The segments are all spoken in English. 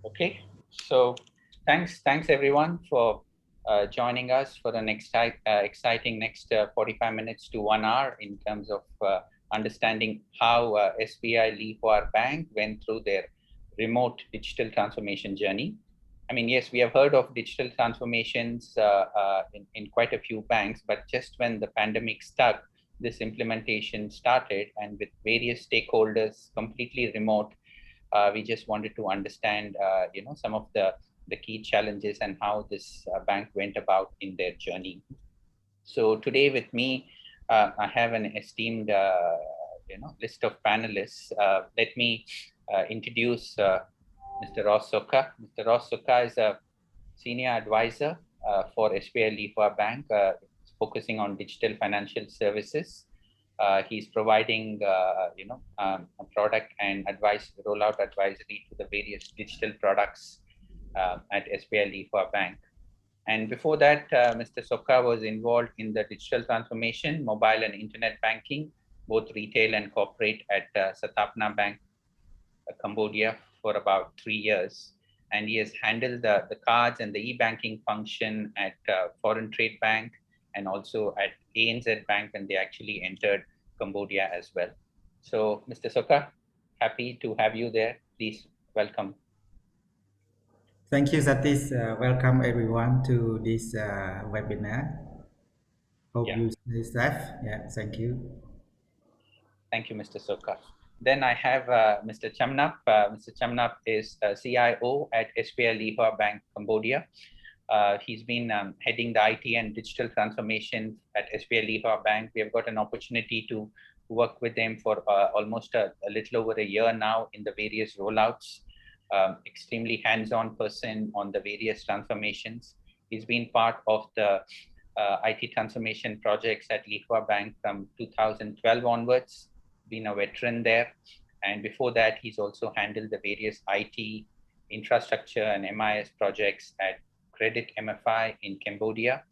Okay, so thanks everyone for joining us for the next exciting next 45 minutes to 1 hour in terms of understanding how SBI Lihuar Bank went through their remote digital transformation journey. I mean, yes, we have heard of digital transformations in quite a few banks, but just when the pandemic stuck, this implementation started, and with various stakeholders completely remote, we just wanted to understand, some of the key challenges and how this bank went about in their journey. So today with me, I have an esteemed, list of panelists. Let me introduce Mr. Ross Soka. Mr. Ross Soka is a senior advisor for SBI Lihuar Bank, focusing on digital financial services. He's providing, a product and rollout advisory to the various digital products at SBI Lihuar Bank. And before that, Mr. Soka was involved in the digital transformation, mobile and internet banking, both retail and corporate at Satapna Bank, Cambodia, for about 3 years. And he has handled the cards and the e-banking function at Foreign Trade Bank and also at ANZ Bank when they actually entered Cambodia as well. So, Mr. Soka, happy to have you there. Please welcome. Thank you, Satish. Welcome everyone to this webinar. Hope you stay safe. Yeah, thank you. Thank you, Mr. Soka. Then I have Mr. Chamnap. Mr. Chamnap is CIO at SBI Lihuar Bank, Cambodia. He's been heading the IT and digital transformation at SBI Lihuar Bank. We have got an opportunity to work with them for almost a little over a year now in the various rollouts. Extremely hands-on person on the various transformations. He's been part of the IT transformation projects at Lihuar Bank from 2012 onwards, been a veteran there. And before that, he's also handled the various IT infrastructure and MIS projects at Credit MFI in Cambodia,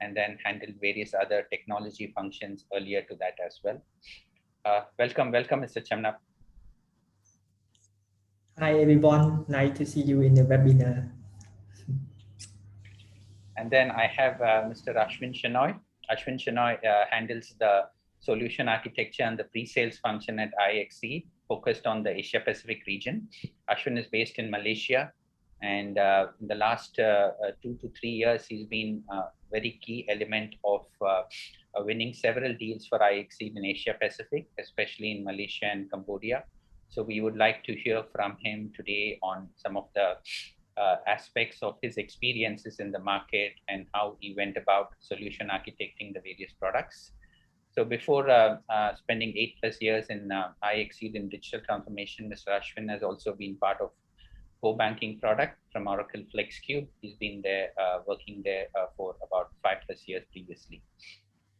and then handled various other technology functions earlier to that as well. Welcome, Mr. Chamnap. Hi everyone, nice to see you in the webinar. And then I have Mr. Ashwin Shenoy. Ashwin Shenoy handles the solution architecture and the pre-sales function at IXC, focused on the Asia Pacific region. Ashwin is based in Malaysia, and in the last 2 to 3 years, he's been a very key element of winning several deals for IXC in Asia Pacific, especially in Malaysia and Cambodia. So we would like to hear from him today on some of the aspects of his experiences in the market and how he went about solution architecting the various products. So before spending 8+ years in IXC in digital transformation, Mr. Ashwin has also been part of core banking product from Oracle FlexCube. He's been there working there for about 5+ years previously.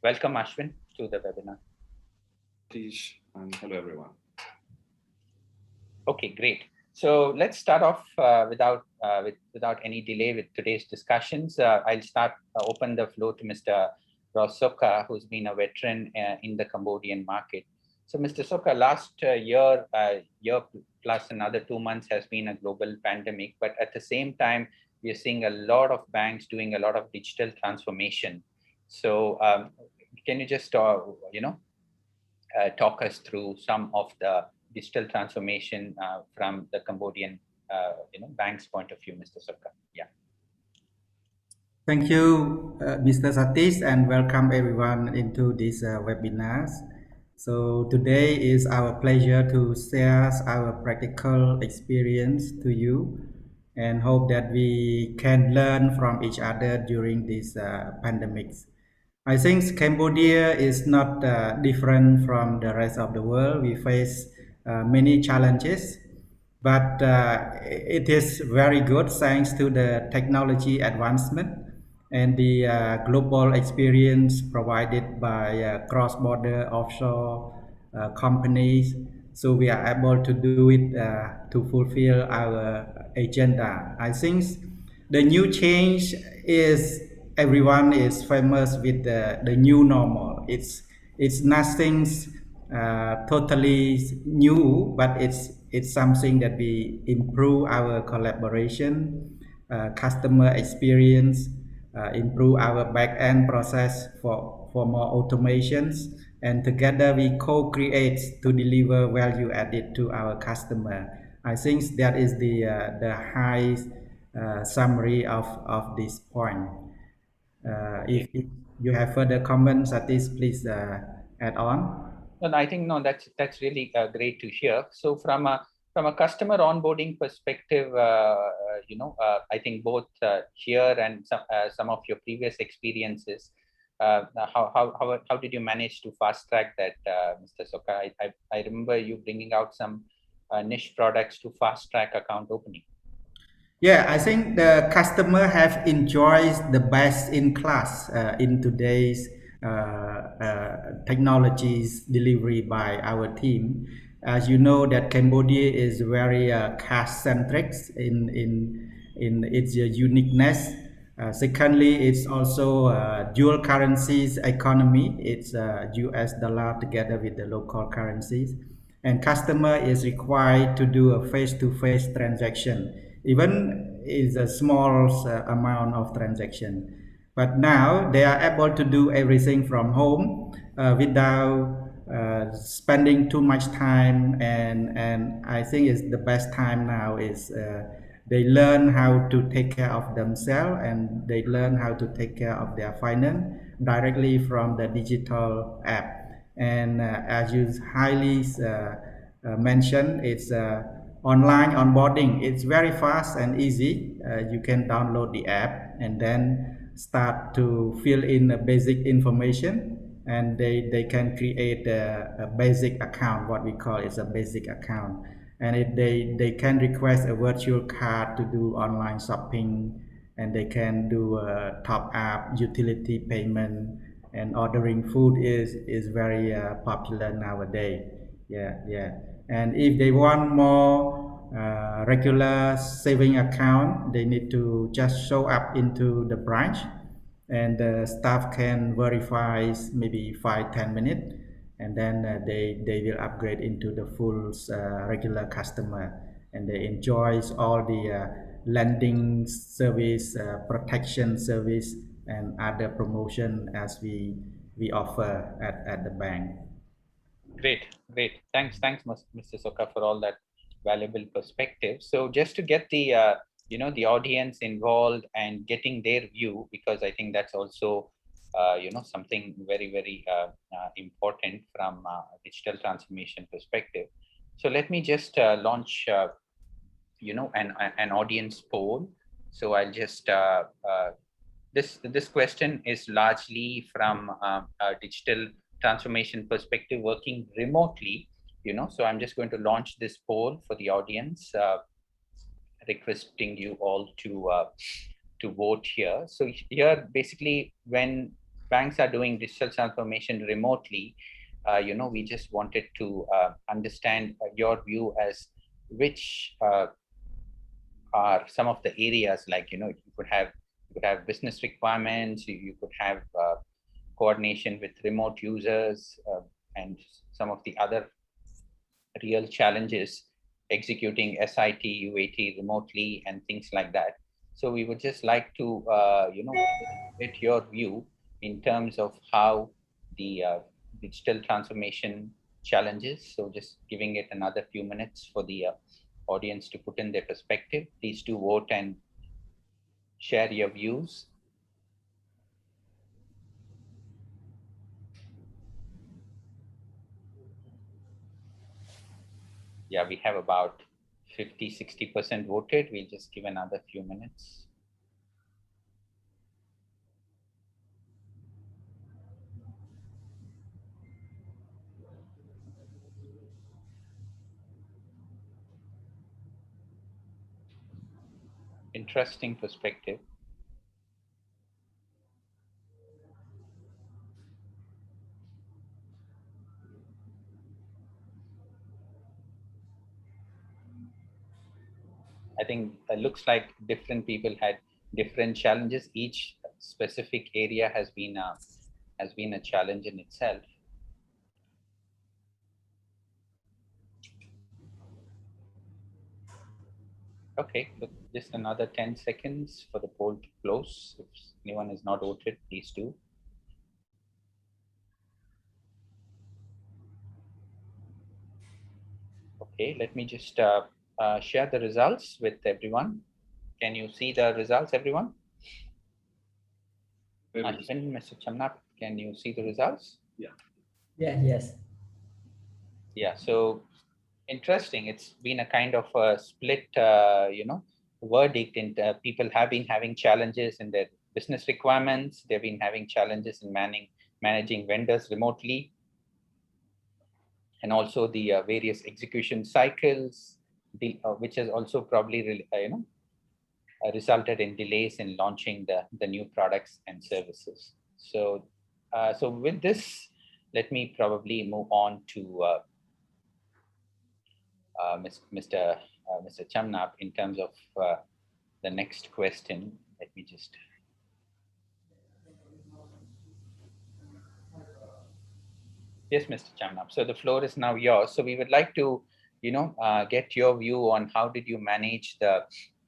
Welcome, Ashwin, to the webinar. And hello, everyone. Okay, great. So let's start off without any delay with today's discussions. I'll open the floor to Mr. Ross Soka, who's been a veteran in the Cambodian market. So, Mr. Soka, last year plus another 2 months has been a global pandemic, but at the same time, we are seeing a lot of banks doing a lot of digital transformation. So, can you just talk us through some of the digital transformation from the Cambodian bank's point of view, Mr. Soka? Yeah. Thank you, Mr. Satish, and welcome everyone into this webinar. So today is our pleasure to share our practical experience to you, and hope that we can learn from each other during this pandemics. I think Cambodia is not different from the rest of the world. We face many challenges, but it is very good thanks to the technology advancement and the global experience provided by cross-border offshore companies. So we are able to do it to fulfill our agenda. I think the new change is everyone is famous with the new normal. It's nothing totally new, but it's something that we improve our collaboration, customer experience, improve our back-end process for more automations, and together we co-create to deliver value added to our customer. I think that is the high summary of this point. If you have further comments, Satish, please add on. Well, I think no, that's really great to hear. So from a customer onboarding perspective, I think both here and some of your previous experiences, how did you manage to fast track that, Mr. Soka? I remember you bringing out some niche products to fast track account opening. Yeah, I think the customer have enjoyed the best in class in today's technologies delivery by our team. As you know, that Cambodia is very cash centric in its uniqueness. Secondly, it's also dual currencies economy. It's U.S. dollar together with the local currencies, and customer is required to do a face-to-face transaction, even is a small amount of transaction. But now they are able to do everything from home without spending too much time, and I think it's the best time now is they learn how to take care of themselves, and they learn how to take care of their finance directly from the digital app. And as you highly mentioned, it's online onboarding. It's very fast and easy. You can download the app and then start to fill in the basic information, and they can create a basic account. What we call is a basic account, and they can request a virtual card to do online shopping, and they can do a top up utility payment, and ordering food is very popular nowadays. Yeah. And if they want more regular saving account, they need to just show up into the branch, and the staff can verify maybe 5-10 minutes, and then they will upgrade into the full regular customer, and they enjoys all the lending service, protection service, and other promotion as we offer at the bank. Great. Thanks, Mr. Soka, for all that valuable perspective. So just to get the the audience involved and getting their view, because I think that's also something very important from a digital transformation perspective. So let me just launch an audience poll. So I'll just this question is largely from a digital transformation perspective, working remotely. So I'm just going to launch this poll for the audience, requesting you all to vote here. So here, basically, when banks are doing digital transformation remotely, we just wanted to understand your view as which are some of the areas, like you could have business requirements, you could have coordination with remote users, and some of the other real challenges executing SIT, UAT remotely, and things like that. So we would just like to get your view in terms of how the digital transformation challenges. So just giving it another few minutes for the audience to put in their perspective. Please do vote and share your views. Yeah, we have about 50-60% voted. We'll just give another few minutes. Interesting perspective. I think it looks like different people had different challenges. Each specific area has been a challenge in itself. Okay, so just another 10 seconds for the poll to close. If anyone is not voted, please do. Okay, let me just share the results with everyone. Can you see the results, everyone? Ashwin, Mr. Chamnap, can you see the results? Yeah. Yeah, yes. Yeah, so interesting. It's been a kind of a split, verdict. In people have been having challenges in their business requirements. They've been having challenges in managing vendors remotely, and also the various execution cycles, which has also probably resulted in delays in launching the new products and services. So, so with this, let me probably move on to Mr. Chamnap in terms of the next question. Let me just. Yes, Mr. Chamnap. So the floor is now yours. So we would like to, get your view on how did you manage the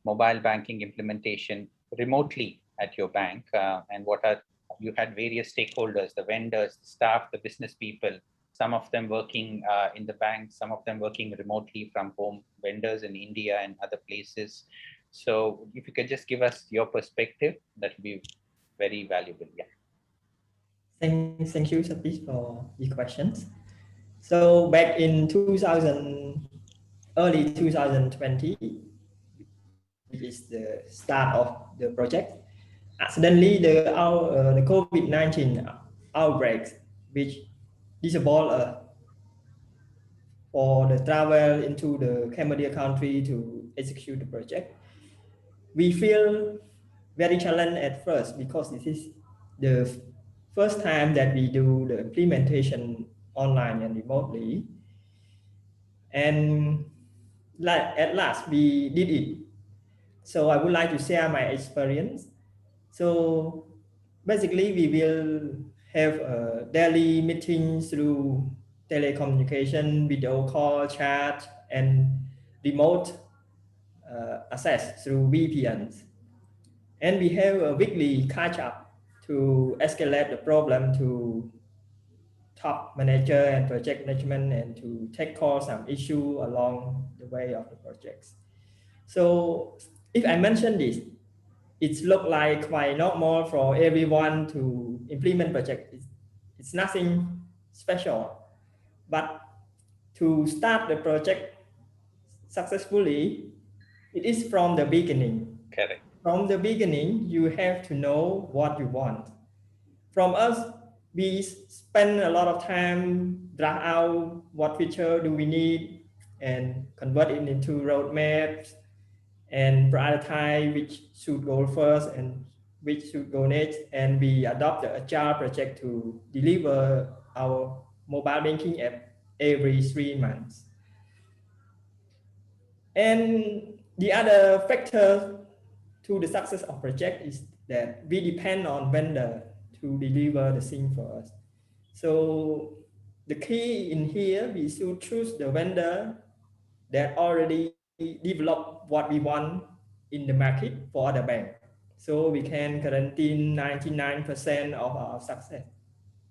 mobile banking implementation remotely at your bank, and what are you had various stakeholders, the vendors, the staff, the business people, some of them working in the bank, some of them working remotely from home, vendors in India and other places. So if you could just give us your perspective, that would be very valuable. Yeah. Thank you, Satish, for the questions. So back in 2000, early 2020, which is the start of the project, suddenly the COVID-19 outbreaks, which disabled for the travel into the Cambodia country to execute the project. We feel very challenged at first because this is the first time that we do the implementation online and remotely. And at last we did it. So I would like to share my experience. So basically we will have a daily meeting through telecommunication, video call, chat, and remote access through VPNs. And we have a weekly catch up to escalate the problem to top manager and project management and to take call some issue along the way of the projects. So if I mention this, it's look like quite normal for everyone to implement project. It's nothing special, but to start the project successfully, it is from the beginning. Correct. From the beginning, you have to know what you want. From us, we spend a lot of time draft out what feature do we need and convert it into roadmaps and prioritize which should go first and which should go next. And we adopt the agile project to deliver our mobile banking app every 3 months. And the other factor to the success of project is that we depend on vendor to deliver the thing for us. So the key in here, we should choose the vendor that already develop what we want in the market for the bank. So we can guarantee 99% of our success.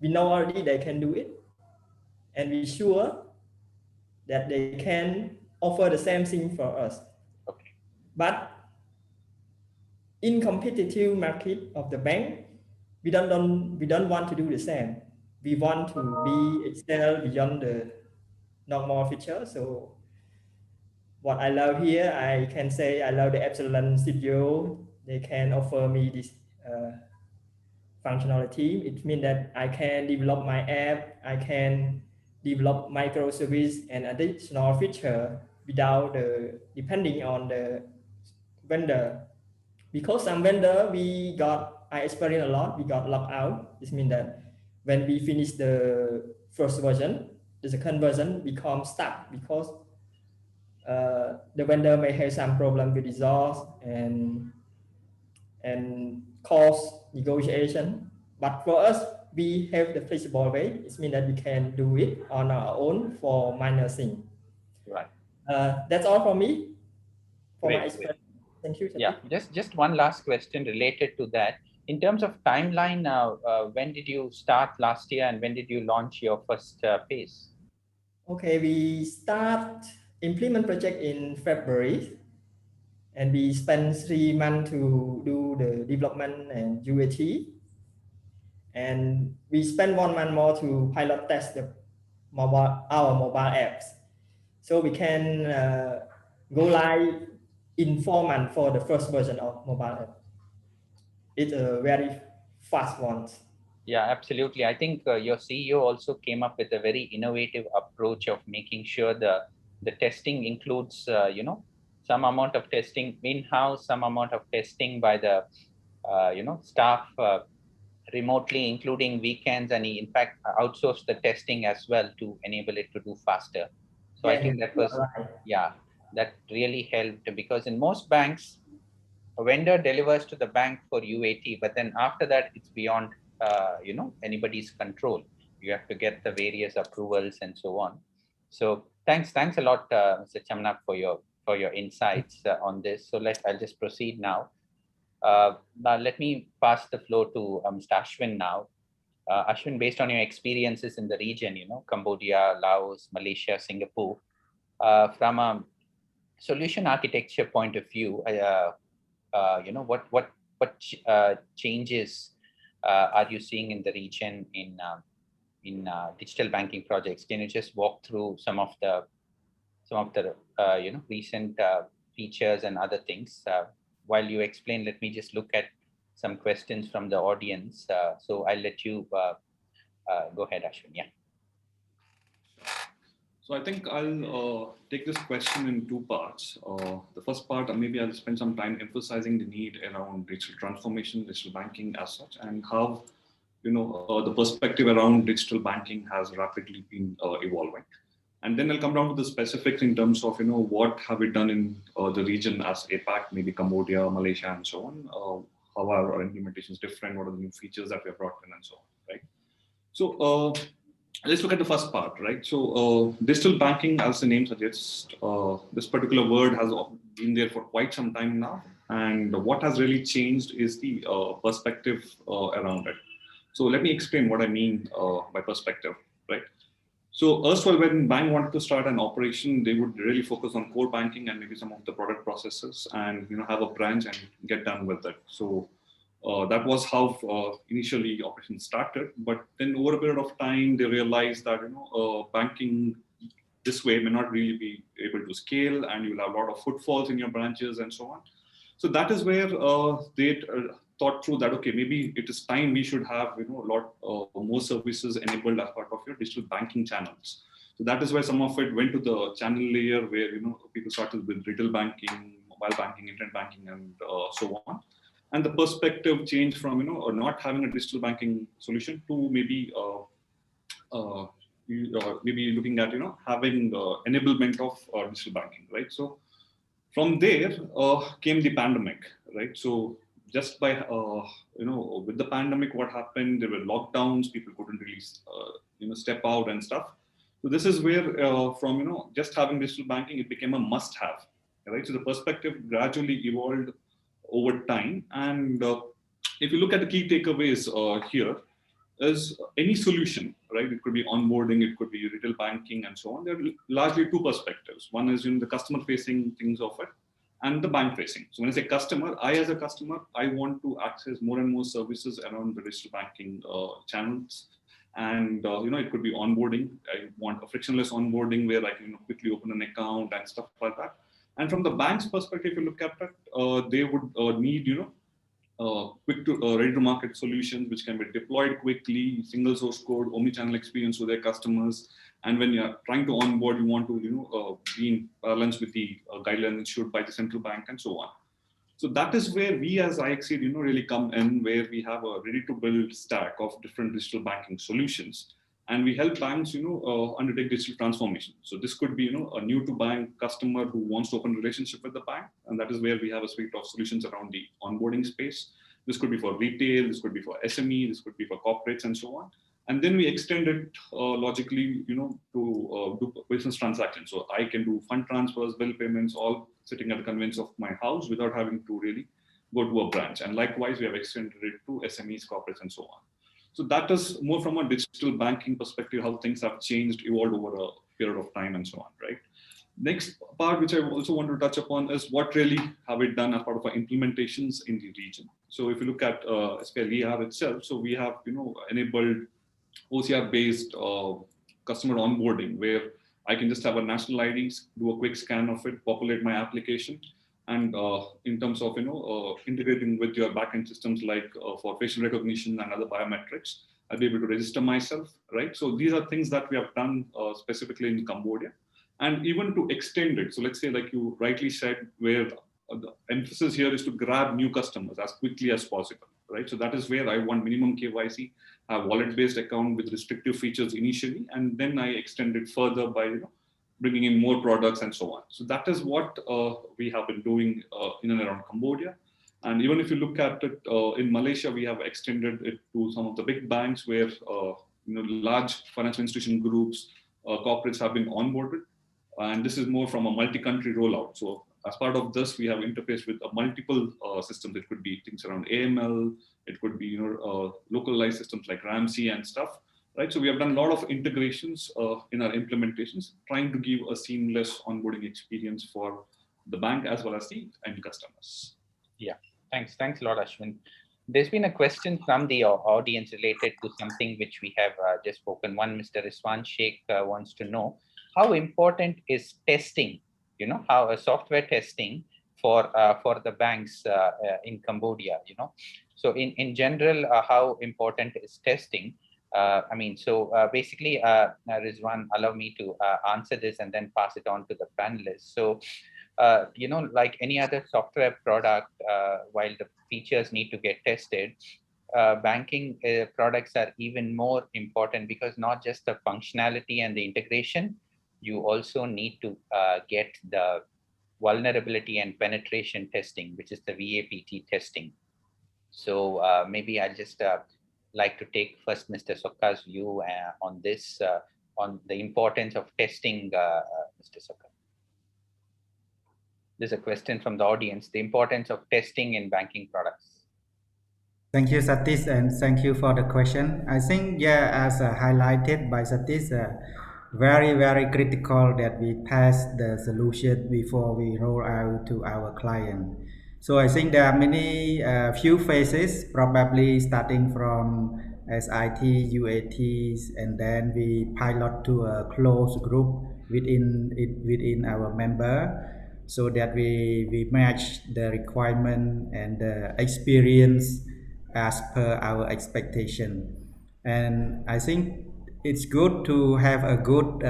We know already they can do it, and we sure that they can offer the same thing for us. Okay. But in competitive market of the bank, we don't want to do the same. We want to be excel beyond the normal feature. So what I love here, I can say I love the Appzillon studio. They can offer me this functionality. It means that I can develop my app, I can develop microservice and additional feature without depending on the vendor. Because some vendor I experienced a lot, we got locked out. This means that when we finish the first version, the second version becomes stuck because the vendor may have some problem with resource and cost negotiation. But for us, we have the flexible way. It means that we can do it on our own for minor things. Right. That's all for me for my Great. experience. Thank you. Yeah, just one last question related to that. In terms of timeline, when did you start last year and when did you launch your first phase? Okay, we start implement project in February, and we spend 3 months to do the development and UAT, and we spend 1 month more to pilot test our mobile apps, so we can go live in 4 months for the first version of mobile app. It's a very fast one. Yeah, absolutely. I think your CEO also came up with a very innovative approach of making sure the testing includes, some amount of testing in-house, some amount of testing by the, staff remotely, including weekends, and he in fact outsourced the testing as well to enable it to do faster. So I think that was, yeah, that really helped, because in most banks, a vendor delivers to the bank for UAT, but then after that, it's beyond anybody's control. You have to get the various approvals and so on. So thanks a lot, Mr. Chamnak, for your insights on this. So I'll just proceed now. Now let me pass the floor to Mr. Ashwin now. Ashwin, based on your experiences in the region, Cambodia, Laos, Malaysia, Singapore, from a solution architecture point of view, what changes are you seeing in the region in digital banking projects? Can you just walk through some of the recent features and other things? While you explain, let me just look at some questions from the audience. So I'll let you go ahead, Ashwin. Yeah. So I think I'll take this question in two parts. The first part, maybe I'll spend some time emphasizing the need around digital transformation, digital banking as such, and how the perspective around digital banking has rapidly been evolving. And then I'll come down to the specifics in terms of what have we done in the region as APAC, maybe Cambodia, Malaysia, and so on. How are our implementations different? What are the new features that we have brought in, and so on, right? So let's look at the first part, right? So digital banking, as the name suggests, this particular word has been there for quite some time now. And what has really changed is the perspective around it. So let me explain what I mean by perspective, right? So erstwhile, when bank wanted to start an operation, they would really focus on core banking and maybe some of the product processes, and have a branch and get done with it. So that was how initially operations started. But then over a period of time, they realized that banking this way may not really be able to scale, and you'll have a lot of footfalls in your branches and so on. So that is where they thought through that, okay, maybe it is time we should have a lot more services enabled as part of your digital banking channels. So that is why some of it went to the channel layer, where people started with retail banking, mobile banking, internet banking, and so on. And the perspective changed from not having a digital banking solution to maybe maybe looking at having enablement of digital banking, right? So from there came the pandemic, right? So just by with the pandemic, what happened? There were lockdowns. People couldn't really step out and stuff. So this is where from just having digital banking, it became a must-have, right? So the perspective gradually evolved over time. And if you look at the key takeaways here, is any solution, right? It could be onboarding, it could be retail banking, and so on. There are largely two perspectives. One is the customer-facing things of it, and the bank-facing. So when I say customer, as a customer, I want to access more and more services around the digital banking channels. And it could be onboarding. I want a frictionless onboarding where I can quickly open an account and stuff like that. And from the bank's perspective, if you look at it, they would need quick to ready to market solutions which can be deployed quickly, single source code, omni-channel experience to their customers. And when you're trying to onboard, you want to be in balance with the guidelines issued by the central bank and so on. So that is where we as iXseed really come in, where we have a ready to build stack of different digital banking solutions. And we help banks, undertake digital transformation. So this could be, a new to bank customer who wants to open a relationship with the bank. And that is where we have a suite of solutions around the onboarding space. This could be for retail, this could be for SME, this could be for corporates and so on. And then we extend it logically, to do business transactions. So I can do fund transfers, bill payments, all sitting at the convenience of my house without having to really go to a branch. And likewise, we have extended it to SMEs, corporates, and so on. So that is more from a digital banking perspective, how things have changed, evolved over a period of time and so on, right? Next part, which I also want to touch upon, is what really have we done as part of our implementations in the region. So if you look at SBI itself, so we have enabled OCR-based customer onboarding, where I can just have a national ID, do a quick scan of it, populate my application, and in terms of integrating with your backend systems like for facial recognition and other biometrics, I'll be able to register myself, right? So these are things that we have done specifically in Cambodia. And even to extend it, so let's say, like you rightly said, where the emphasis here is to grab new customers as quickly as possible, right? So that is where I want minimum KYC, have wallet-based account with restrictive features initially, and then I extend it further by bringing in more products and so on. So that is what we have been doing in and around Cambodia. And even if you look at it in Malaysia, we have extended it to some of the big banks where large financial institution groups, corporates have been onboarded. And this is more from a multi-country rollout. So as part of this, we have interfaced with multiple systems. It could be things around AML, it could be localized systems like Ramsey and stuff, right? So we have done a lot of integrations in our implementations, trying to give a seamless onboarding experience for the bank as well as the end customers. Yeah, thanks a lot, Ashwin. There's been a question from the audience related to something which we have just spoken. One, Mr. Rizwan Sheikh wants to know, how important is testing, how a software testing for the banks in Cambodia, So in general, how important is testing? Basically, Rizwan, allow me to answer this and then pass it on to the panelists. So, like any other software product, while the features need to get tested, banking products are even more important, because not just the functionality and the integration, you also need to get the vulnerability and penetration testing, which is the VAPT testing. So maybe I'll just like to take first Mr. Sokka's view on this, on the importance of testing, Mr. Sokka. There's a question from the audience, the importance of testing in banking products. Thank you, Satish, and thank you for the question. I think, as highlighted by Satish, very, very critical that we test the solution before we roll out to our client. So I think there are many few phases, probably starting from SIT, UATs, and then we pilot to a closed group within our member, so that we match the requirement and the experience as per our expectation. And I think it's good to have a good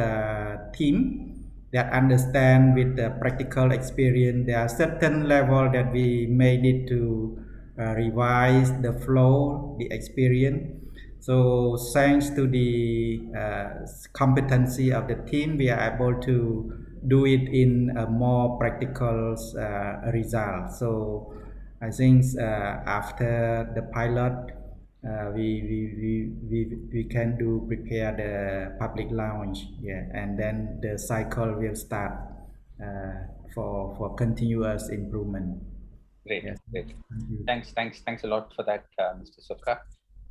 team that understand with the practical experience. There are certain level that we may need to revise the flow, the experience. So thanks to the competency of the team, we are able to do it in a more practical result. So I think after the pilot, we can prepare the public launch, and then the cycle will start for continuous improvement. Great, great. Thanks a lot for that, Mr. Sokka.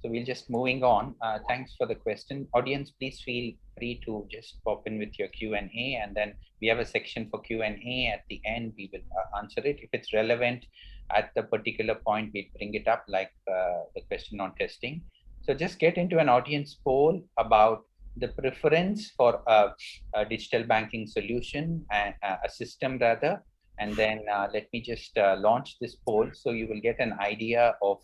So we're just moving on. Thanks for the question. Audience, please feel free to just pop in with your Q&A, and then we have a section for Q&A at the end. We will answer it. If it's relevant at the particular point, we'll bring it up, like the question on testing. So just get into an audience poll about the preference for a digital banking solution, a system rather, and then let me just launch this poll so you will get an idea of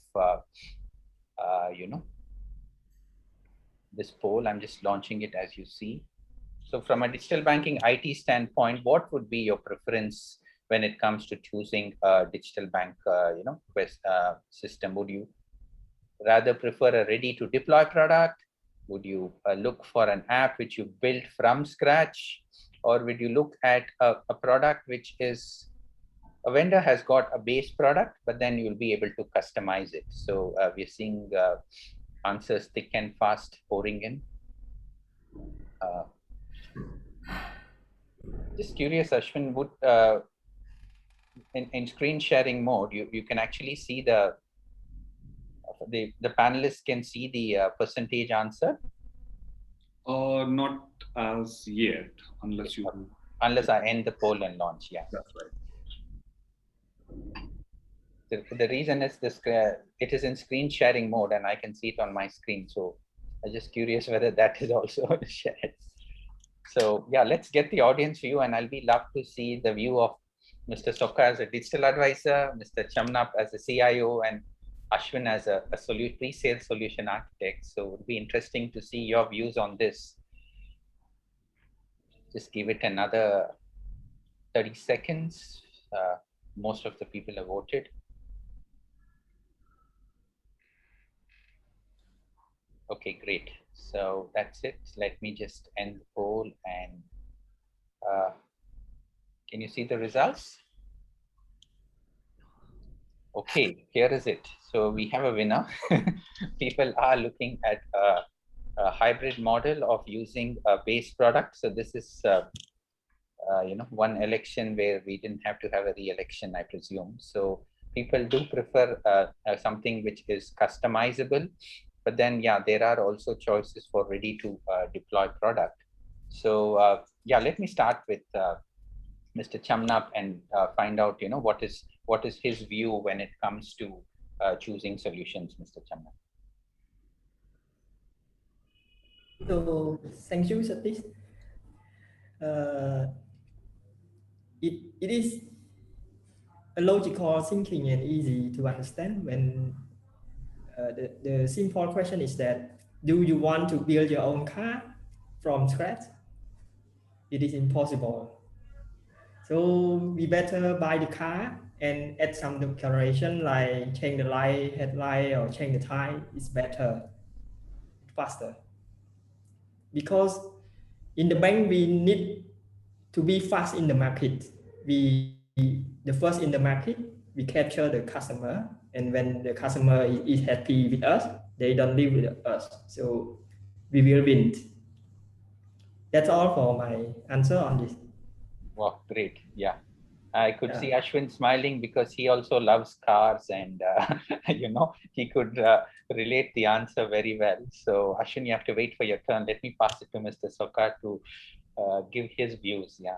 this poll. I'm just launching it as you see. So from a digital banking IT standpoint, what would be your preference when it comes to choosing a digital bank system? Would you rather prefer a ready to deploy product? Would you look for an app which you built from scratch? Or would you look at a product which is a vendor has got a base product, but then you'll be able to customize it? So we're seeing answers thick and fast pouring in. Just curious, Ashwin, would in screen sharing mode, you can actually see the panelists can see the percentage answer? Not as yet, unless you... Unless I end the poll and launch, yeah. That's right. The reason is this, it is in screen sharing mode and I can see it on my screen. So I'm just curious whether that is also shared. So yeah, let's get the audience view, and I'll be love to see the view of Mr. Soka as a digital advisor, Mr. Chamnap as a CIO, and Ashwin as a pre-sales solution architect. So it would be interesting to see your views on this. Just give it another 30 seconds. Most of the people have voted. Okay, great. So that's it. Let me just end the poll, and can you see the results? Okay, here is it. So we have a winner. People are looking at a hybrid model of using a base product. So this is one election where we didn't have to have a re-election, I presume. So people do prefer something which is customizable. But then, yeah, there are also choices for ready to deploy product. So yeah, let me start with Mr. Chamnap and find out, what is his view when it comes to choosing solutions, Mr. Chamnap. So thank you, Satish. It is a logical thinking and easy to understand when the simple question is that, do you want to build your own car from scratch? It is impossible. So we better buy the car and add some decoration like change the light, headlight, or change the tire. It's better, faster. Because in the bank, we need to be fast in the market. The first in the market, we capture the customer, and when the customer is happy with us, they don't live with us. So we will win. That's all for my answer on this. Wow, great. Yeah. I could see Ashwin smiling because he also loves cars, and he could relate the answer very well. So Ashwin, you have to wait for your turn. Let me pass it to Mr. Soka to give his views. Yeah.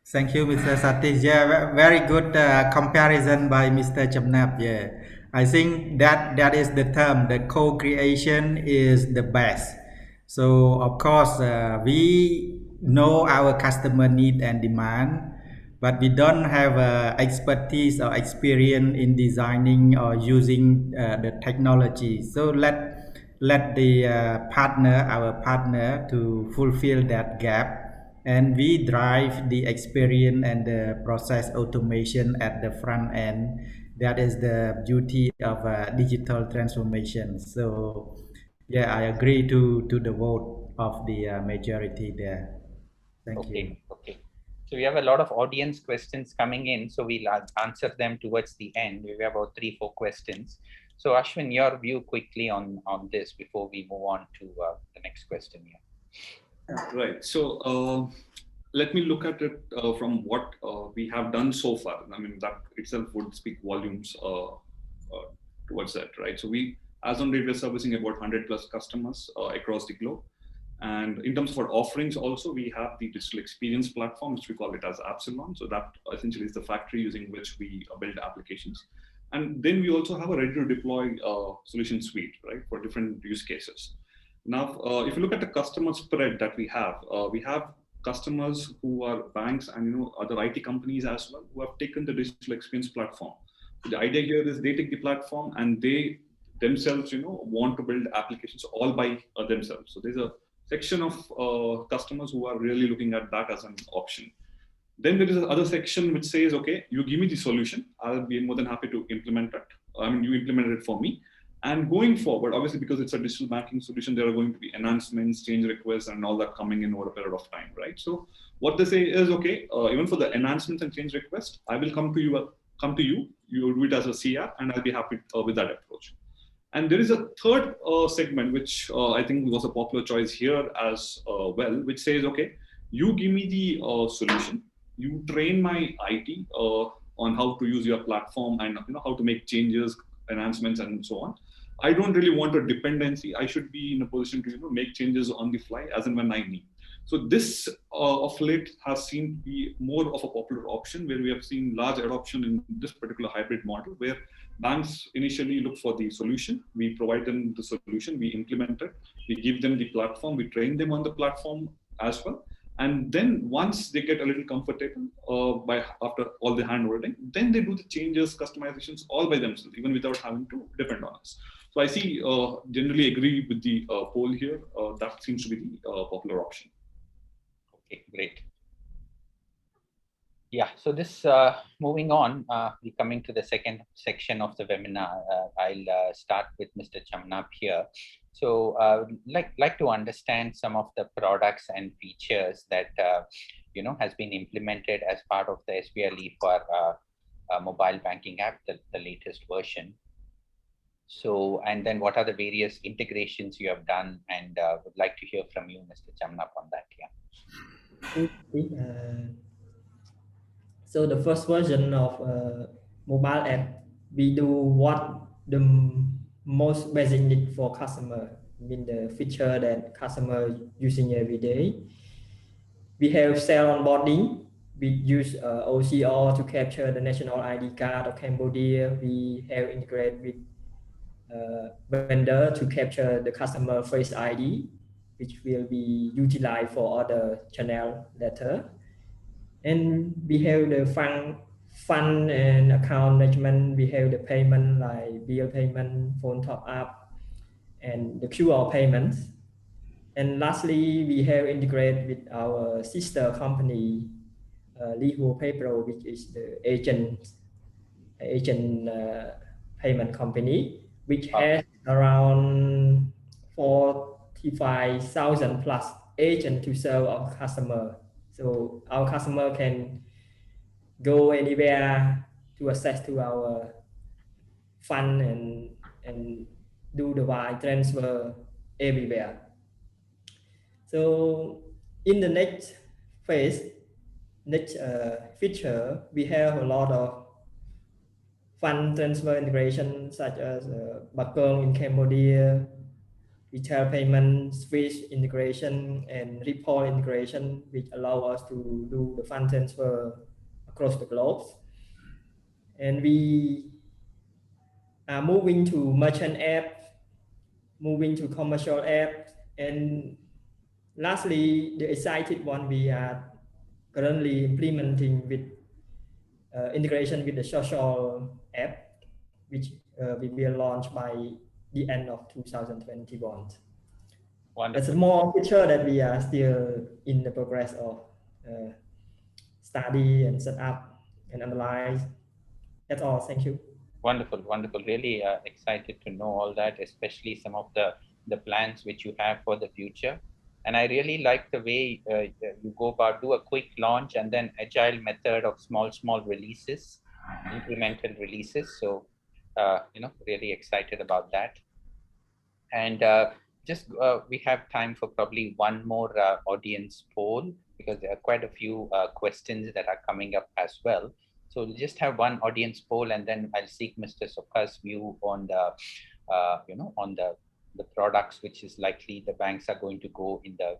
Thank you, Mr. Satish. Yeah, very good comparison by Mr. Chamnap. Yeah, I think that is the term. The co-creation is the best. So of course, we know our customer need and demand, but we don't have expertise or experience in designing or using the technology. So let the our partner to fulfill that gap, and we drive the experience and the process automation at the front end. That is the beauty of digital transformation. So yeah, I agree to the vote of the majority there. Thank you. Okay. So we have a lot of audience questions coming in, so we'll answer them towards the end. We have about 3-4 questions. So Ashwin, your view quickly on this before we move on to the next question here. Right. So let me look at it from what we have done so far. I mean, that itself would speak volumes towards that, right? So we, as on date, we're servicing about 100 plus customers across the globe. And in terms of our offerings also, we have the digital experience platform, which we call it as Appzillon. So that essentially is the factory using which we build applications. And then we also have a ready to deploy solution suite, right, for different use cases. Now, if you look at the customer spread that we have customers who are banks and other IT companies as well, who have taken the digital experience platform. So the idea here is they take the platform and they themselves, want to build applications all by themselves. So there's a section of customers who are really looking at that as an option. Then there is another section which says, okay, you give me the solution, I'll be more than happy to implement it. I mean, you implemented it for me. And going forward, obviously, because it's a digital banking solution, there are going to be enhancements, change requests, and all that coming in over a period of time, right? So what they say is, okay, even for the enhancements and change requests, I will come to you, you do it as a CR, and I'll be happy with that approach. And there is a third segment, which I think was a popular choice here as well, which says, okay, you give me the solution, you train my IT on how to use your platform and how to make changes, enhancements, and so on. I don't really want a dependency. I should be in a position to make changes on the fly as and when I need. So this of late has seemed to be more of a popular option, where we have seen large adoption in this particular hybrid model, where banks initially look for the solution. We provide them the solution, we implement it, we give them the platform, we train them on the platform as well. And then once they get a little comfortable after all the hand holding, then they do the changes, customizations all by themselves, even without having to depend on us. So I see, generally agree with the poll here. That seems to be the popular option. Okay, great. Yeah, so this moving on, we're coming to the second section of the webinar. I'll start with Mr. Chamnap here. So like to understand some of the products and features that has been implemented as part of the SBI Leaf for mobile banking app, the latest version. So, and then what are the various integrations you have done, and would like to hear from you, Mr. Chamnap, on that. Yeah. So the first version of mobile app, we do what the most basic need for customer, mean the feature that customer using every day. We have cell onboarding. We use OCR to capture the national ID card of Cambodia. We have integrated with vendor to capture the customer face ID, which will be utilized for other channel later. And we have the fund and account management. We have the payment like bill payment, phone top up, and the QR payments. And lastly, we have integrated with our sister company, Lihu PayPro, which is the agent payment company, which has around 45,000 plus agents to serve our customer. So our customer can go anywhere to access to our fund and do the wire transfer everywhere. So in the next phase, next feature, we have a lot of fund transfer integration such as Bakong in Cambodia, retail payment, Swiss integration, and Ripple integration, which allow us to do the fund transfer across the globe. And we are moving to merchant app, moving to commercial app, and lastly, the excited one we are currently implementing with integration with the social app, which we will launch by the end of 2021. Wonderful. There's more feature that we are still in the progress of study and set up and analyze. That's all. Thank you. Wonderful, wonderful. Really excited to know all that, especially some of the plans which you have for the future. And I really like the way you go about, do a quick launch and then agile method of small releases, incremental releases. So, really excited about that. And we have time for probably one more audience poll, because there are quite a few questions that are coming up as well. So we'll just have one audience poll, and then I'll seek Mr. Sokha's view on the, on the products which is likely the banks are going to go in the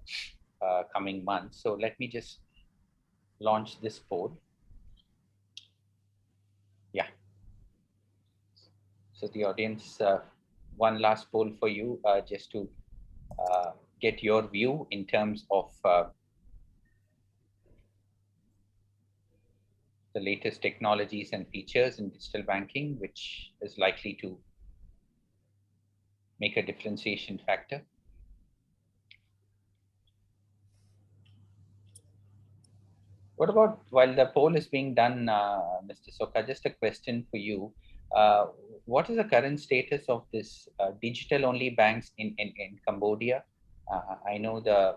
coming months. So let me just launch this poll. Yeah. So the audience, one last poll for you, just to get your view in terms of the latest technologies and features in digital banking, which is likely to make a differentiation factor. What about, while the poll is being done, Mr. Sokha, just a question for you. What is the current status of this digital-only banks in Cambodia? I know the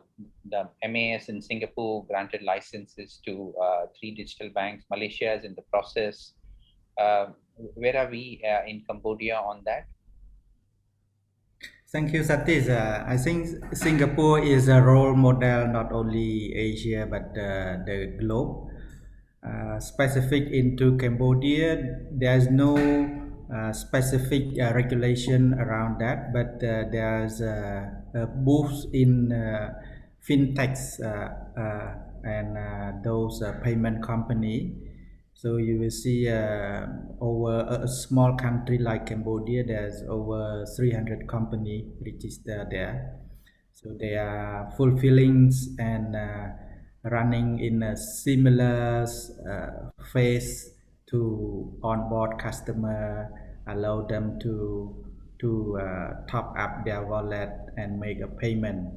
MAS in Singapore granted licenses to 3 digital banks. Malaysia is in the process. Where are we in Cambodia on that? Thank you, Satish. I think Singapore is a role model not only Asia but the globe. Specific into Cambodia, there's no specific regulation around that, but there's a boost in fintechs and those payment company. So you will see over a small country like Cambodia, there's over 300 company registered there. So they are fulfilling and running in a similar phase to onboard customer, allow them to top up their wallet and make a payment.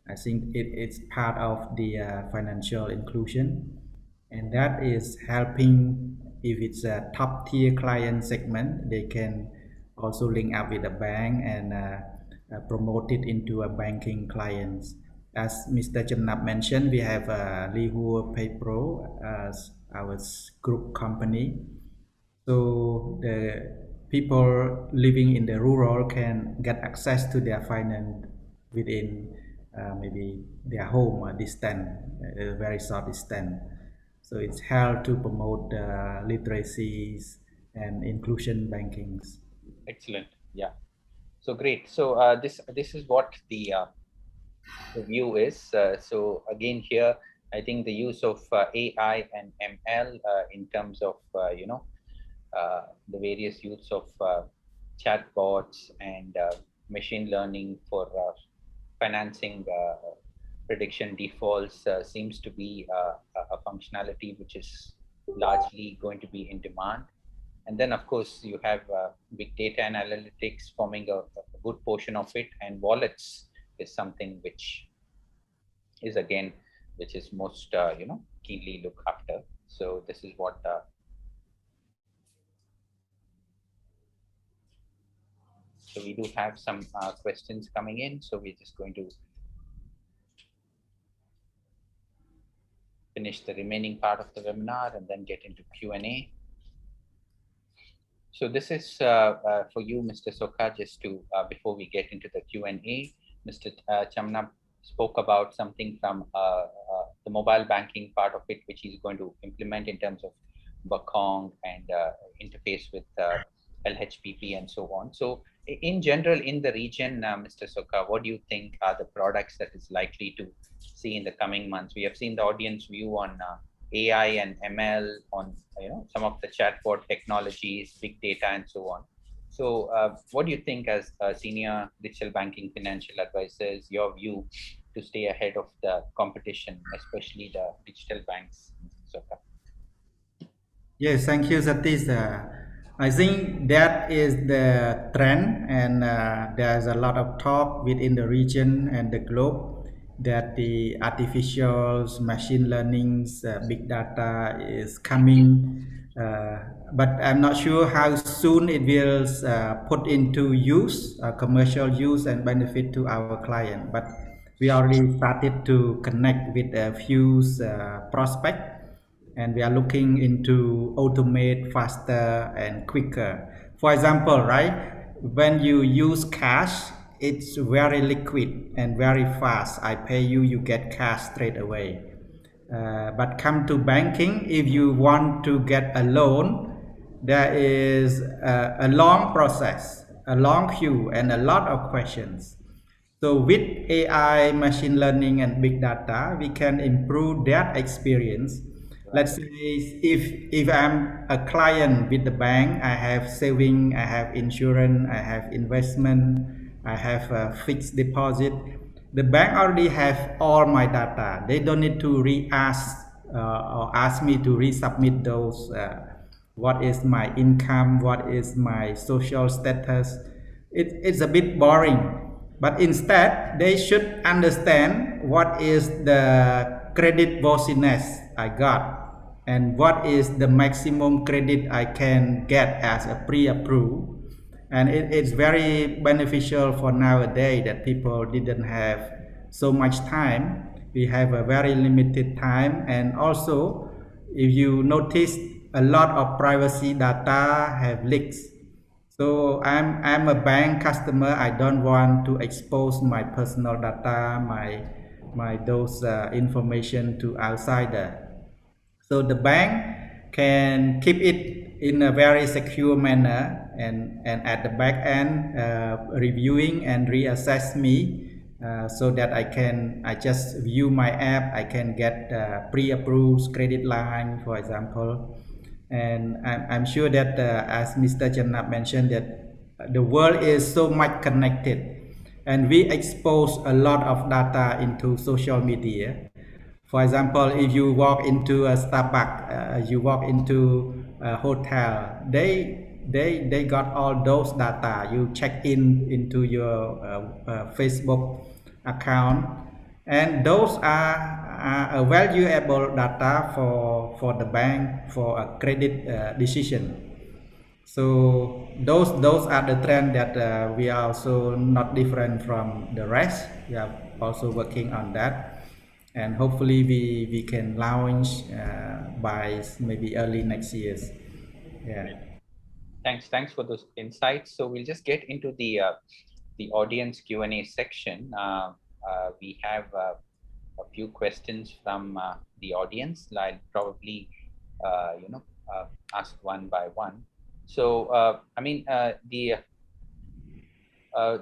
I think it's part of the financial inclusion, and that is helping. If it's a top tier client segment, they can also link up with a bank and promote it into a banking clients. As Mr. Jamnap mentioned, we have Lihua PayPro as our group company. So the people living in the rural can get access to their finance within maybe their home distance, a very short distance. So it's helped to promote literacies and inclusion bankings. Excellent. Yeah. So great. So this is what the view is. So again here, I think the use of AI and ML in terms of the various use of chatbots and machine learning for financing prediction defaults seems to be a functionality which is largely going to be in demand. And then, of course, you have big data and analytics forming a good portion of it, and wallets is something which is again, which is most keenly looked after. So this is what. So we do have some questions coming in. So we're just going to finish the remaining part of the webinar and then get into Q&A. So this is for you, Mr. Soka, just to, before we get into the Q&A, Mr. Chamnap spoke about something from the mobile banking part of it, which he's going to implement in terms of Bakong and interface with LHPP and so on. So in general, in the region, Mr. Soka, what do you think are the products that is likely to see in the coming months? We have seen the audience view on AI and ML, on some of the chatbot technologies, big data, and so on. So, what do you think, as senior digital banking financial advisors, your view to stay ahead of the competition, especially the digital banks, Mr. Soka? Yes, thank you, Satish. I think that is the trend, and there's a lot of talk within the region and the globe that the artificial machine learning, big data is coming, but I'm not sure how soon it will put into use, commercial use and benefit to our client. But we already started to connect with a few prospects, and we are looking into automate faster and quicker. For example, right, when you use cash, it's very liquid and very fast. I pay you, you get cash straight away. But come to banking, if you want to get a loan, there is a long process, a long queue, and a lot of questions. So with AI, machine learning, and big data, we can improve that experience. Let's say if I'm a client with the bank, I have saving, I have insurance, I have investment, I have a fixed deposit. The bank already have all my data. They don't need to re-ask or ask me to resubmit those. What is my income? What is my social status? It's a bit boring. But instead, they should understand what is the credit worthiness I got and what is the maximum credit I can get as a pre-approved. And it's very beneficial for nowadays that people didn't have so much time. We have a very limited time, and also if you notice, a lot of privacy data have leaks. So I'm a bank customer. I don't want to expose my personal data, my those information to outsider. So the bank can keep it in a very secure manner, and at the back end reviewing and reassess me, so that I just view my app, I can get pre-approved credit line, for example. And I'm sure that as Mr. Jannat mentioned, that the world is so much connected, and we expose a lot of data into social media. For example, if you walk into a Starbucks, you walk into a hotel, they got all those data. You check in into your Facebook account, and those are a valuable data for the bank for a credit decision. So those are the trend that we are also not different from the rest. We are also working on that, and hopefully we can launch by maybe early next year. Yeah. Thanks for those insights. So we'll just get into the audience Q&A section. We have a few questions from the audience. I'll probably ask one by one. So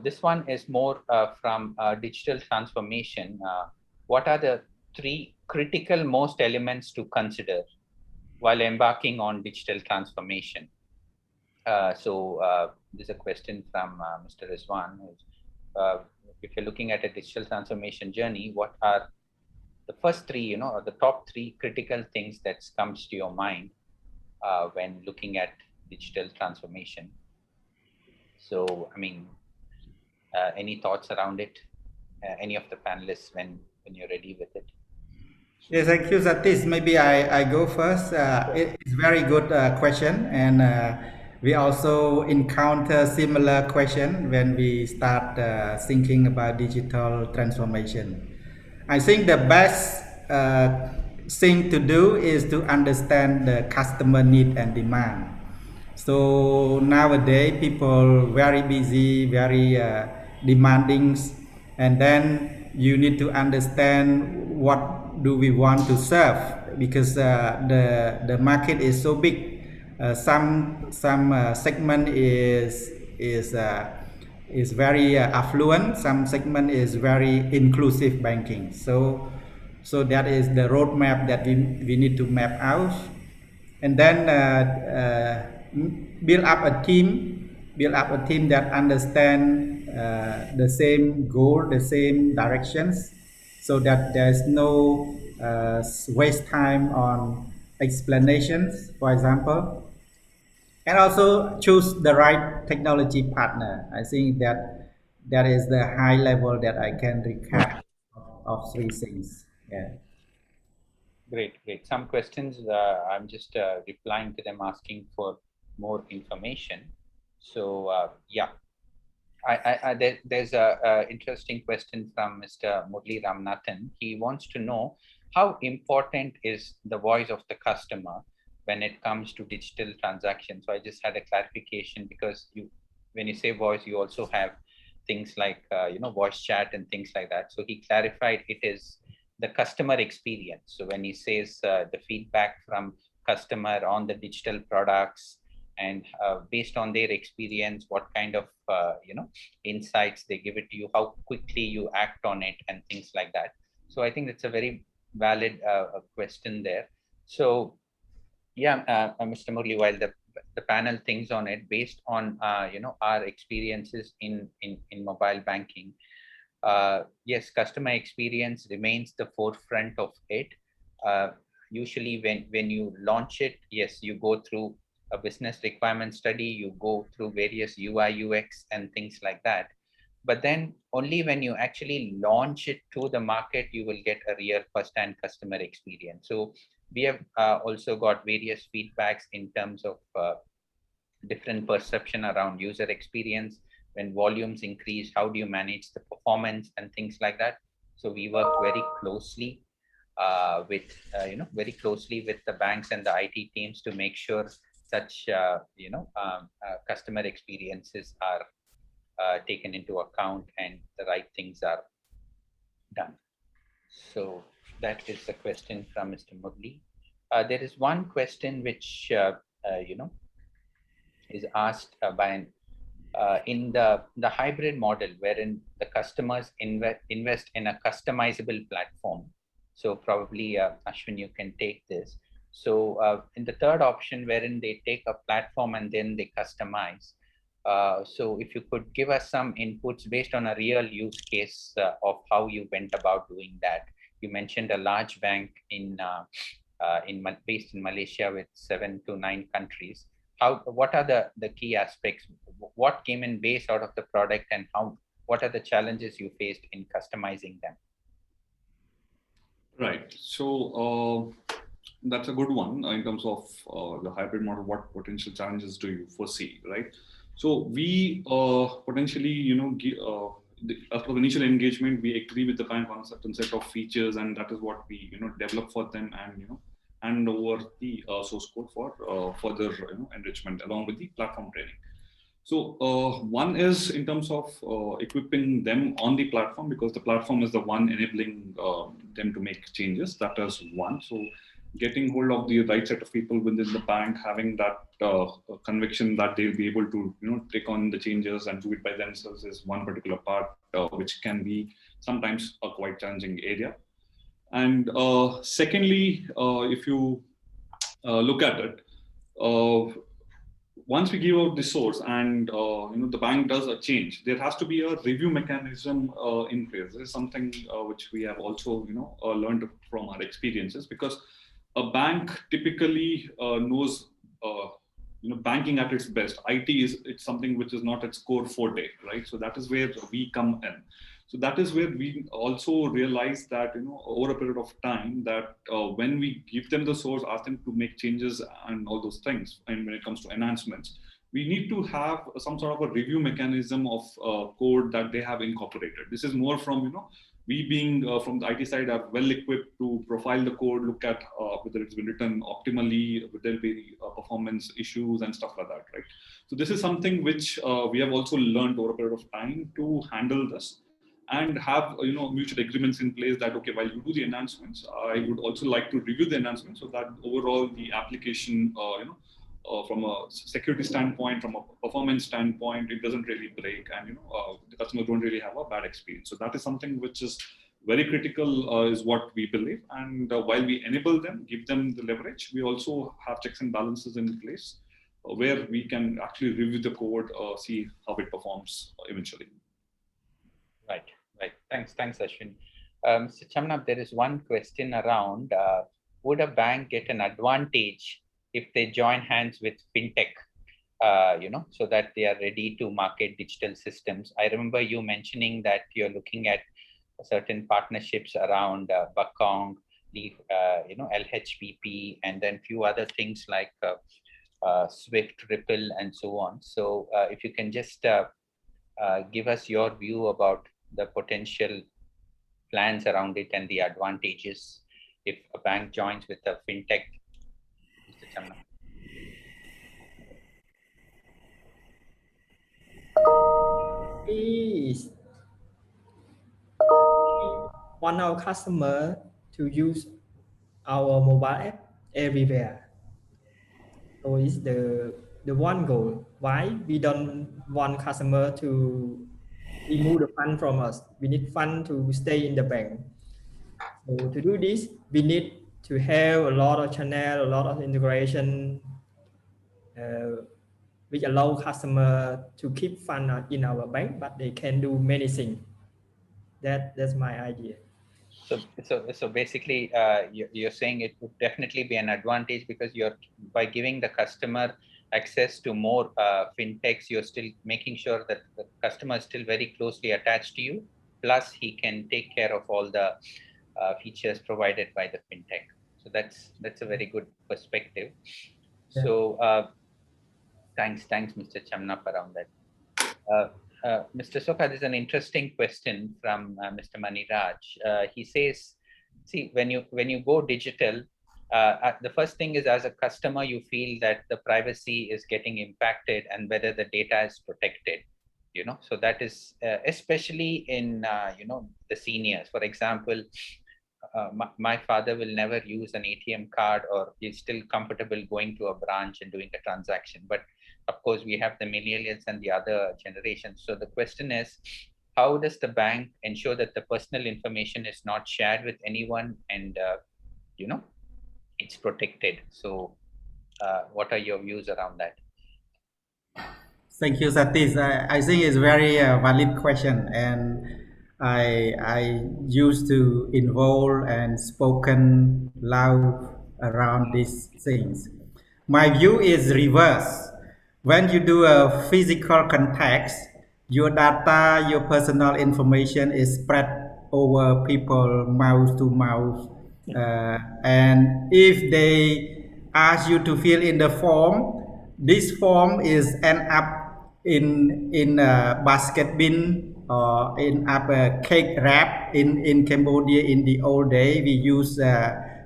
this one is more from digital transformation. What are the three critical most elements to consider while embarking on digital transformation? There's a question from Mr. Rizwan. If you're looking at a digital transformation journey, what are the first three, or the top three critical things that comes to your mind when looking at digital transformation? So, any thoughts around it? Any of the panelists when you're ready with it? Yes, thank you, Satish. Maybe I go first. It's very good question, and we also encounter similar question when we start thinking about digital transformation. I think the best thing to do is to understand the customer need and demand. So nowadays people very busy, very demanding, and then you need to understand what do we want to serve, because the market is so big. Some segment is very affluent. Some segment is very inclusive banking. So that is the roadmap that we need to map out, and then build up a team that understand the same goal, the same directions, so that there's no waste time on explanations, for example, and also choose the right technology partner. I think that is the high level that I can recap of three things. Yeah. Great. Some questions, I'm just replying to them, asking for more information. So, there's a interesting question from Mr. Murli Ramnathan. He wants to know how important is the voice of the customer when it comes to digital transactions. So I just had a clarification, because when you say voice, you also have things like voice chat and things like that. So he clarified it is the customer experience. So when he says the feedback from customer on the digital products, and based on their experience, what kind of insights they give it to you, how quickly you act on it, and things like that. So I think that's a very valid question there. So yeah, Mr. Murli, while the panel thinks on it based on our experiences in mobile banking, yes, customer experience remains the forefront of it. Usually when you launch it, yes, you go through a business requirement study, you go through various UI, UX and things like that. But then only when you actually launch it to the market, you will get a real first-hand customer experience. So we have also got various feedbacks in terms of different perception around user experience. When volumes increase, how do you manage the performance and things like that? So we work very closely with the banks and the IT teams to make sure such customer experiences are taken into account and the right things are done. So that is the question from Mr. Murli. There is one question which is asked by in the hybrid model, wherein the customers invest in a customizable platform. So probably Ashwin, you can take this. So in the third option, wherein they take a platform and then they customize. So if you could give us some inputs based on a real use case of how you went about doing that. You mentioned a large bank based in Malaysia with 7 to 9 countries. What are the key aspects? What came in base out of the product, and what are the challenges you faced in customizing them? Right. So that's a good one in terms of the hybrid model. What potential challenges do you foresee, right? So we potentially, as per the initial engagement, we agree with the bank on a certain set of features, and that is what we develop for them, and hand over the source code for further enrichment along with the platform training. So one is in terms of equipping them on the platform, because the platform is the one enabling them to make changes. That is one. So getting hold of the right set of people within the bank, having that conviction that they'll be able to take on the changes and do it by themselves is one particular part, which can be sometimes a quite challenging area. And secondly, if you look at it, once we give out the source and the bank does a change, there has to be a review mechanism in place. This is something which we have also learned from our experiences, because a bank typically knows banking at its best. It's something which is not its core forte, right? So that is where we come in. So that is where we also realize that over a period of time, that when we give them the source, ask them to make changes and all those things, and when it comes to enhancements, we need to have some sort of a review mechanism of code that they have incorporated. This is more from we being from the IT side are well equipped to profile the code, look at whether it's been written optimally, whether there be performance issues and stuff like that, right? So this is something which we have also learned over a period of time to handle this, and have mutual agreements in place that, okay, while you do the enhancements, I would also like to review the enhancements, so that overall the application, from a security standpoint, from a performance standpoint, it doesn't really break, and the customers don't really have a bad experience. So that is something which is very critical, is what we believe. And while we enable them, give them the leverage, we also have checks and balances in place where we can actually review the code, see how it performs eventually. Right. Thanks, Ashwin. Mr. Chamnap, there is one question around, would a bank get an advantage if they join hands with fintech, so that they are ready to market digital systems? I remember you mentioning that you're looking at certain partnerships around Bakong, the LHPP, and then few other things like Swift, Ripple, and so on. So if you can just give us your view about the potential plans around it and the advantages if a bank joins with a fintech, Mr. Chamna. We want our customer to use our mobile app everywhere. So it's the one goal. Why we don't want customer to remove the fund from us? We need fund to stay in the bank. So to do this, we need to have a lot of channel, a lot of integration, which allow customer to keep fund in our bank, but they can do many things. That's my idea. So basically, you're saying it would definitely be an advantage, because by giving the customer access to more fintechs, you're still making sure that the customer is still very closely attached to you. Plus, he can take care of all the features provided by the fintech. So that's a very good perspective. Yeah. So thanks, Mr. Chamnap, around that. Mr. Soka, there's an interesting question from Mr. Maniraj. He says, see, when you go digital, the first thing is, as a customer, you feel that the privacy is getting impacted and whether the data is protected. So that is especially in the seniors. For example, my father will never use an ATM card, or he's still comfortable going to a branch and doing a transaction. But of course, we have the millennials and the other generations. So the question is, how does the bank ensure that the personal information is not shared with anyone, and it's protected? So what are your views around that? Thank you, Satish. I think it's very valid question, and I used to involve and spoken loud around these things. My view is reverse. When you do a physical context, your data, your personal information is spread over people mouth to mouth, and if they ask you to fill in the form, this form is end up in a basket bin or in up a cake wrap. In Cambodia in the old day, we use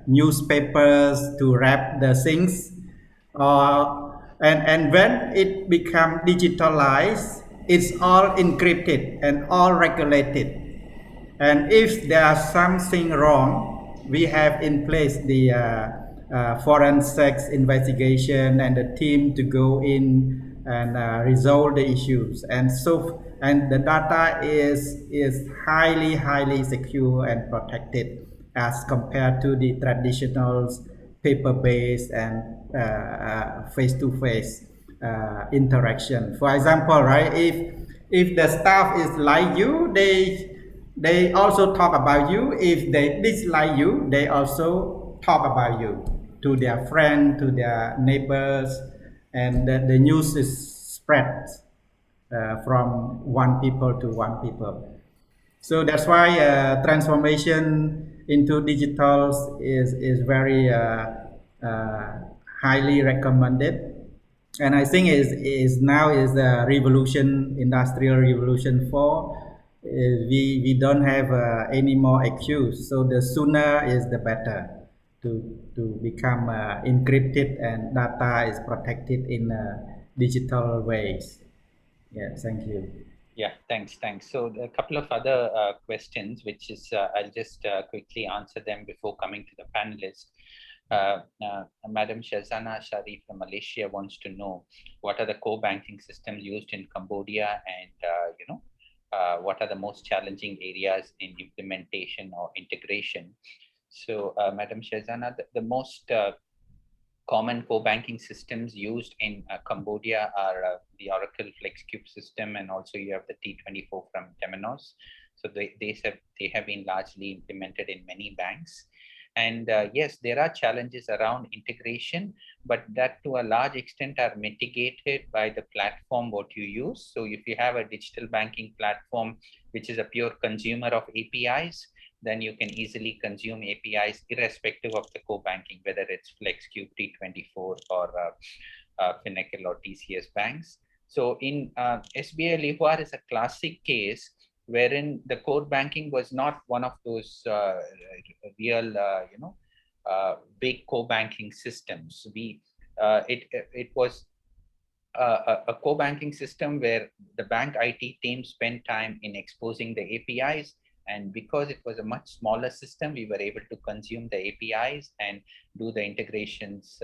newspapers to wrap the things. And when it become digitalized, it's all encrypted and all regulated. And if there's something wrong, we have in place the forensic investigation and the team to go in and resolve the issues. And the data is highly secure and protected as compared to the traditional paper-based and face-to-face interaction. For example, right, if the staff is like you, they also talk about you. If they dislike you, they also talk about you to their friends, to their neighbors, and the news is spread from one people to one people. So that's why transformation into digital is very highly recommended. And I think is now is the revolution, industrial revolution 4. We don't have any more excuse. So the sooner is the better to become encrypted and data is protected in digital ways. Yeah, thank you. Yeah, thanks. So a couple of other questions, which is I'll just quickly answer them before coming to the panelists. Madam Shazana Sharif from Malaysia wants to know what are the core banking systems used in Cambodia, and what are the most challenging areas in implementation or integration. So Madam Shazana, the most common core banking systems used in Cambodia are the Oracle FlexCube system, and also you have the T24 from Temenos. So they have been largely implemented in many banks. And yes, there are challenges around integration, but that to a large extent are mitigated by the platform what you use. So if you have a digital banking platform, which is a pure consumer of APIs, then you can easily consume APIs irrespective of the core banking, whether it's FlexCube, T24, or Finacle or TCS banks. So in SBI Lihuar is a classic case wherein the core banking was not one of those real, big core banking systems. It was a core banking system where the bank IT team spent time in exposing the APIs. And because it was a much smaller system, we were able to consume the APIs and do the integrations,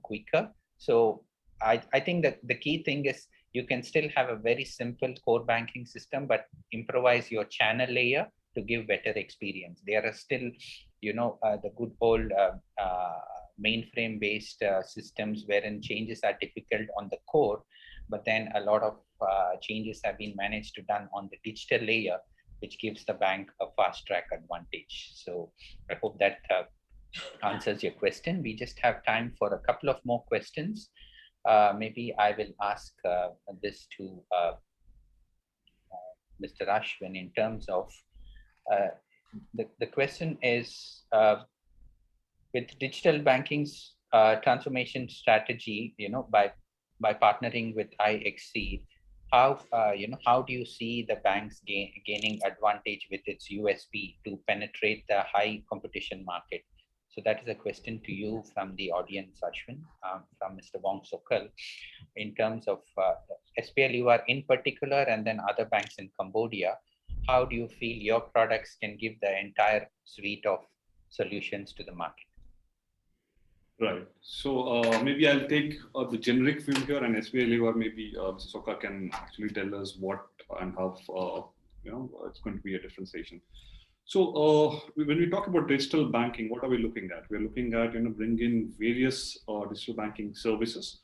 quicker. So I think that the key thing is you can still have a very simple core banking system, but improvise your channel layer to give better experience. There are still, the good old mainframe based systems wherein changes are difficult on the core, but then a lot of changes have been managed to done on the digital layer, which gives the bank a fast track advantage. So I hope that answers your question. We just have time for a couple of more questions. Maybe I will ask this to Mr. Ashwin in terms of the question is, with digital banking's transformation strategy, by partnering with IXC, how do you see the banks gaining advantage with its USP to penetrate the high competition market? So that is a question to you from the audience, Ashwin, from Mr. Wong Sokal, in terms of SBI Livar in particular, and then other banks in Cambodia. How do you feel your products can give the entire suite of solutions to the market? Right. So maybe I'll take the generic view here, and SBI Livar, maybe Mr. Soka can actually tell us what and how it's going to be a differentiation. So when we talk about digital banking, what are we looking at? We're looking at bring in various digital banking services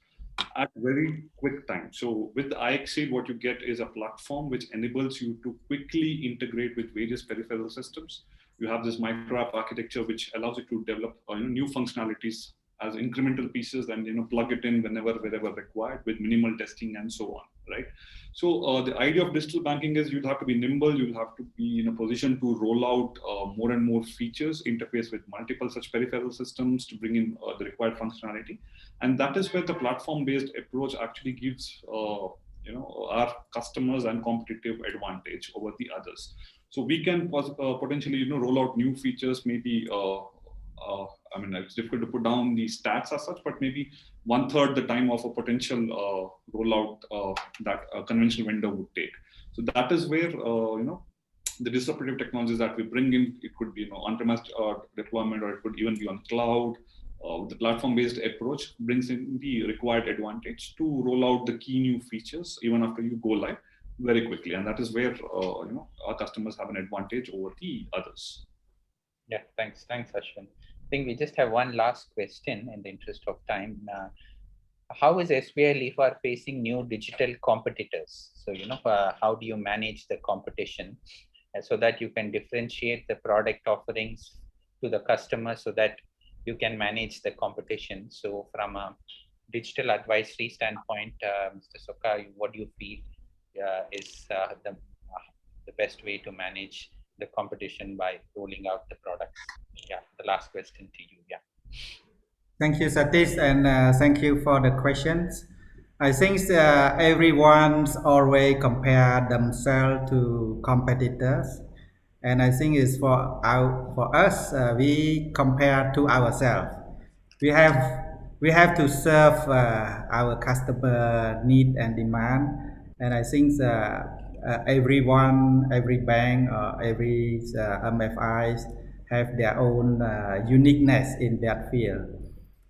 at very quick time. So with the iXseed, what you get is a platform which enables you to quickly integrate with various peripheral systems. You have this micro app architecture which allows you to develop new functionalities as incremental pieces and plug it in wherever required with minimal testing and so on, right? So the idea of digital banking is you'll have to be nimble, you'll have to be in a position to roll out more and more features, interface with multiple such peripheral systems to bring in the required functionality. And that is where the platform-based approach actually gives our customers and competitive advantage over the others. So we can potentially roll out new features, maybe I mean, it's difficult to put down the stats as such, but maybe 1/3 the time of a potential rollout that a conventional vendor would take. So that is where the disruptive technologies that we bring in, it could be on-premise deployment, or it could even be on cloud. The platform-based approach brings in the required advantage to roll out the key new features even after you go live very quickly, and that is where our customers have an advantage over the others. Yeah, thanks, Ashwin. I think we just have one last question in the interest of time. How is SBI Livar facing new digital competitors? So, how do you manage the competition so that you can differentiate the product offerings to the customer so that you can manage the competition? So from a digital advisory standpoint, Mr. Soka, what do you feel is the best way to manage the competition by rolling out the products? Yeah, the last question to you. Yeah. Thank you, Satish, and thank you for the questions. I think everyone's always compare themselves to competitors, and I think it's for us we compare to ourselves. We have to serve our customer need and demand, and I think every bank or every MFIs have their own uniqueness in that field.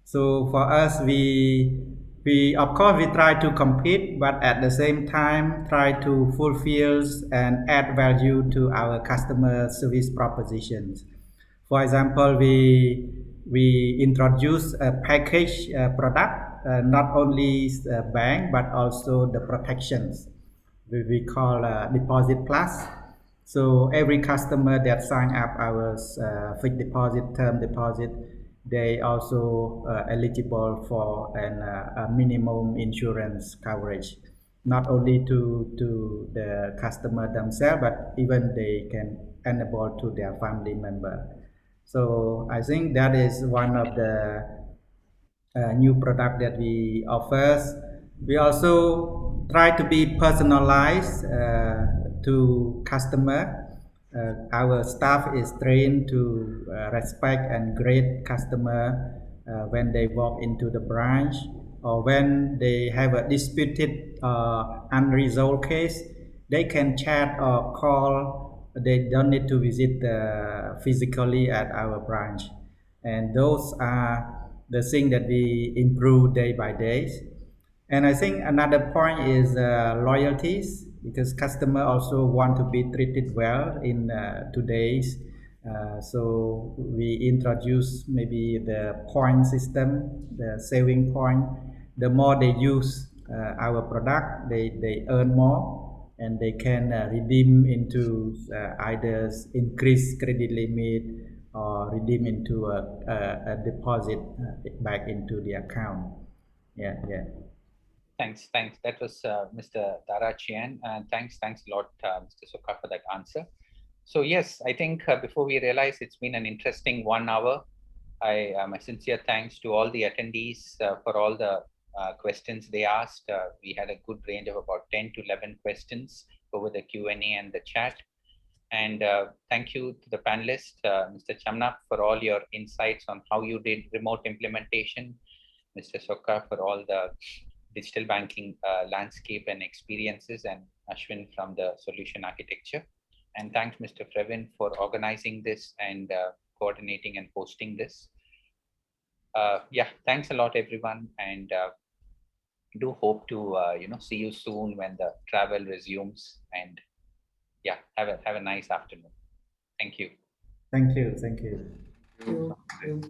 So for us, we of course we try to compete, but at the same time try to fulfill and add value to our customer service propositions. For example, we introduce a package product, not only bank but also the protections. We call Deposit Plus. So every customer that sign up our fixed deposit, term deposit, they also eligible for a minimum insurance coverage, not only to the customer themselves, but even they can enable to their family member. So I think that is one of the new product that we offer. We also try to be personalized to customer. Our staff is trained to respect and greet customer when they walk into the branch, or when they have a disputed unresolved case, they can chat or call. They don't need to visit physically at our branch, and those are the thing that we improve day by day. And I think another point is loyalties, because customer also want to be treated well in today's. So we introduce maybe the point system, the saving point. The more they use our product, they earn more, and they can redeem into either increase credit limit or redeem into a deposit back into the account. Yeah. Thanks. That was Mr. Dara Chian. Thanks a lot, Mr. Soka, for that answer. So yes, I think before we realize, it's been an interesting 1 hour. My sincere thanks to all the attendees for all the questions they asked. We had a good range of about 10 to 11 questions over the Q&A and the chat. And thank you to the panelists, Mr. Chamnak, for all your insights on how you did remote implementation, Mr. Sokka for all the digital banking landscape and experiences, and Ashwin from the solution architecture. And thanks, Mr. Previn, for organizing this and coordinating and hosting this. Yeah, thanks a lot, everyone, and do hope to see you soon when the travel resumes. And yeah, have a nice afternoon. Thank you. Thank you. Thank you. Thank you.